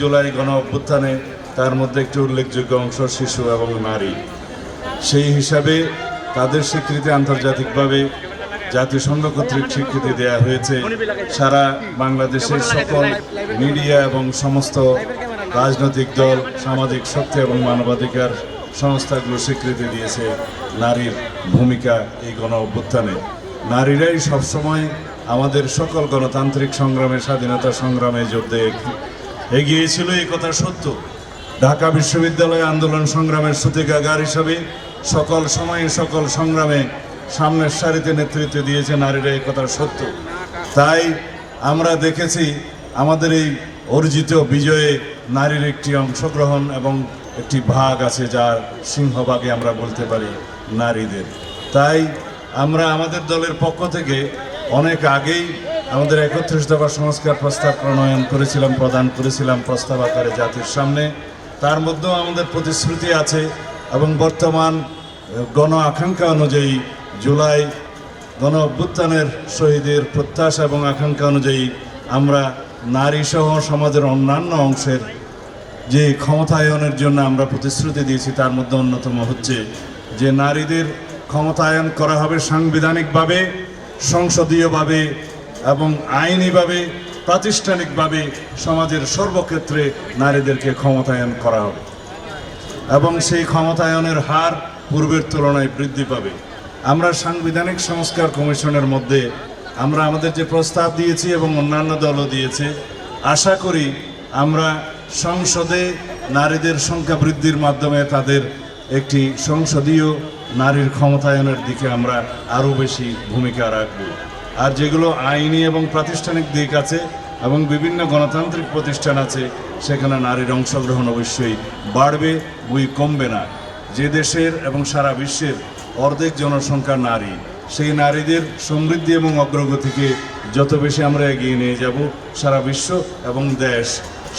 জুলাই গণ অভ্যুত্থানে তার মধ্যে একটি উল্লেখযোগ্য অংশ শিশু এবং নারী। সেই হিসাবে তাদের স্বীকৃতি আন্তর্জাতিকভাবে জাতিসংঘ কর্তৃক স্বীকৃতি দেওয়া হয়েছে। সারা বাংলাদেশের সকল মিডিয়া এবং সমস্ত রাজনৈতিক দল, সামাজিক শক্তি এবং মানবাধিকার সংস্থাগুলো স্বীকৃতি দিয়েছে নারীর ভূমিকা এই গণ অভ্যুত্থানে। নারীরাই সবসময় আমাদের সকল গণতান্ত্রিক সংগ্রামে, স্বাধীনতা সংগ্রামে যুদ্ধে এগিয়ে ছিল, এই কথা সত্য। ঢাকা বিশ্ববিদ্যালয় আন্দোলন সংগ্রামের সূতিকাগার হিসাবে সকল সময়ে সকল সংগ্রামে সামনের সারিতে নেতৃত্ব দিয়েছে নারীরা, এই কথা সত্য। তাই আমরা দেখেছি আমাদের এই অর্জিত বিজয়ে নারীর একটি অংশগ্রহণ এবং একটি ভাগ আছে, যার সিংহভাগে আমরা বলতে পারি নারীদের। তাই আমরা আমাদের দলের পক্ষ থেকে অনেক আগেই আমাদের 31 দফা সংস্কার প্রস্তাব প্রণয়ন করেছিলাম, প্রদান করেছিলাম প্রস্তাব আকারে জাতির সামনে। তার মধ্যেও আমাদের প্রতিশ্রুতি আছে এবং বর্তমান গণ আকাঙ্ক্ষা অনুযায়ী জুলাই গণ অভ্যুত্থানের শহীদের প্রত্যাশা এবং আকাঙ্ক্ষা অনুযায়ী আমরা নারীসহ সমাজের অন্যান্য অংশের যে ক্ষমতায়নের জন্য আমরা প্রতিশ্রুতি দিয়েছি, তার মধ্যে অন্যতম হচ্ছে যে নারীদের ক্ষমতায়ন করা হবে সাংবিধানিকভাবে, সংসদীয়ভাবে এবং আইনিভাবে, প্রাতিষ্ঠানিকভাবে সমাজের সর্বক্ষেত্রে নারীদেরকে ক্ষমতায়ন করা হবে এবং সেই ক্ষমতায়নের হার পূর্বের তুলনায় বৃদ্ধি পাবে। আমরা সাংবিধানিক সংস্কার কমিশনের মধ্যে আমরা আমাদের যে প্রস্তাব দিয়েছি এবং অন্যান্য দলও দিয়েছে, আশা করি আমরা সংসদে নারীদের সংখ্যা বৃদ্ধির মাধ্যমে তাদের একটি সংসদীয় নারীর ক্ষমতায়নের দিকে আমরা আরও বেশি ভূমিকা রাখব। আর যেগুলো আইনি এবং প্রাতিষ্ঠানিক দিক আছে এবং বিভিন্ন গণতান্ত্রিক প্রতিষ্ঠান আছে, সেখানে নারীর অংশগ্রহণ অবশ্যই বাড়বে, কমবে না। যে দেশের এবং সারা বিশ্বের অর্ধেক জনসংখ্যা নারী, সেই নারীদের সমৃদ্ধি এবং অগ্রগতিকে যত বেশি আমরা এগিয়ে নিয়ে যাব, সারা বিশ্ব এবং দেশ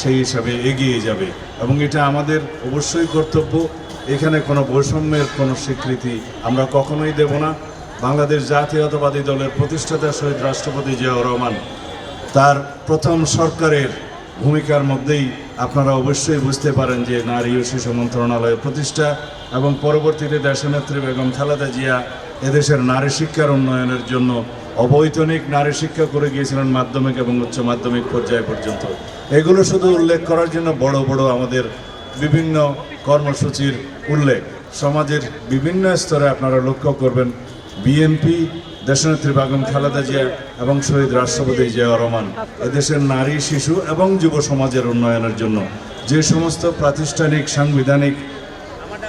সেই হিসাবে এগিয়ে যাবে এবং এটা আমাদের অবশ্যই কর্তব্য। এখানে কোনো বৈষম্যের কোনো স্বীকৃতি আমরা কখনোই দেব না। বাংলাদেশ জাতীয়তাবাদী দলের প্রতিষ্ঠাতা শহীদ রাষ্ট্রপতি জিয়াউর রহমান তার প্রথম সরকারের ভূমিকার মধ্যেই আপনারা অবশ্যই বুঝতে পারেন যে নারী ও শিশু মন্ত্রণালয়ের প্রতিষ্ঠা এবং পরবর্তীতে দেশনেত্রী বেগম খালেদা জিয়া এদেশের নারী শিক্ষার উন্নয়নের জন্য অবৈতনিক নারী শিক্ষা করে গিয়েছিলেন মাধ্যমিক এবং উচ্চ মাধ্যমিক পর্যায় পর্যন্ত। এগুলো শুধু উল্লেখ করার জন্য বড় বড় আমাদের বিভিন্ন কর্মসূচির উল্লেখ সমাজের বিভিন্ন স্তরে আপনারা লক্ষ্য করবেন। বিএনপি, দেশনেত্রী বেগম খালেদা জিয়া এবং শহীদ রাষ্ট্রপতি জিয়াউর রহমান এদেশের নারী, শিশু এবং যুব সমাজের উন্নয়নের জন্য যে সমস্ত প্রাতিষ্ঠানিক সাংবিধানিক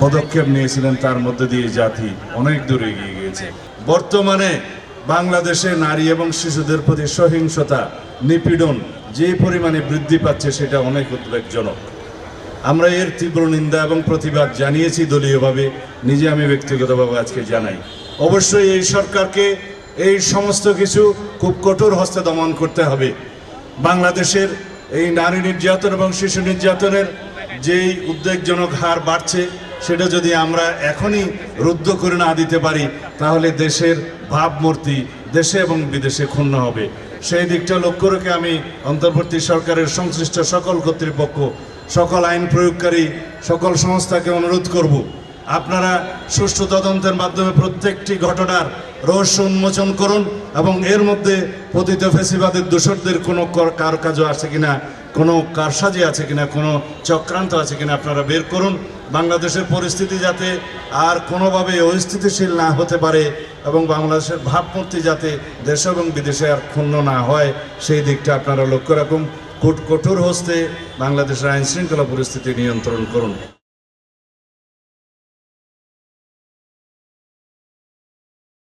পদক্ষেপ নিয়েছিলেন, তার মধ্যে দিয়ে জাতি অনেক দূর এগিয়ে গিয়েছে। বর্তমানে বাংলাদেশে নারী এবং শিশুদের প্রতি সহিংসতা, নিপীড়ন যে পরিমাণে বৃদ্ধি পাচ্ছে, সেটা অনেক উদ্বেগজনক। আমরা এর তীব্র নিন্দা এবং প্রতিবাদ জানিয়েছি দলীয়ভাবে, নিজে আমি ব্যক্তিগতভাবে আজকে জানাই। অবশ্যই এই সরকারকে এই সমস্ত কিছু খুব কঠোর হস্তে দমন করতে হবে। বাংলাদেশের এই নারী নির্যাতন এবং শিশু নির্যাতনের যেই উদ্বেগজনক হার বাড়ছে, সেটা যদি আমরা এখনই রুদ্ধ করে না দিতে পারি, তাহলে দেশের ভাবমূর্তি দেশে এবং বিদেশে ক্ষুণ্ণ হবে। সেই দিকটা লক্ষ্য রেখে আমি অন্তর্বর্তী সরকারের সংশ্লিষ্ট সকল কর্তৃপক্ষ, সকল আইন প্রয়োগকারী, সকল সংস্থাকে অনুরোধ করব, আপনারা সুষ্ঠু তদন্তের মাধ্যমে প্রত্যেকটি ঘটনার রহস্য উন্মোচন করুন এবং এর মধ্যে পতিত ফ্যাসিবাদের দোষরদের কোনো কারকাজ আছে কিনা, কোনো কারসাজি আছে কিনা, কোনো চক্রান্ত আছে কিনা আপনারা বের করুন। বাংলাদেশের পরিস্থিতি যাতে আর কোনোভাবে অস্থিতিশীল না হতে পারে এবং বাংলাদেশের ভাবমূর্তি যাতে দেশ এবং বিদেশে আর ক্ষুণ্ণ না হয়, সেই দিকটা আপনারা লক্ষ্য রাখুন। কঠোর হস্তে বাংলাদেশের আইন শৃঙ্খলা পরিস্থিতি নিয়ন্ত্রণ করুন।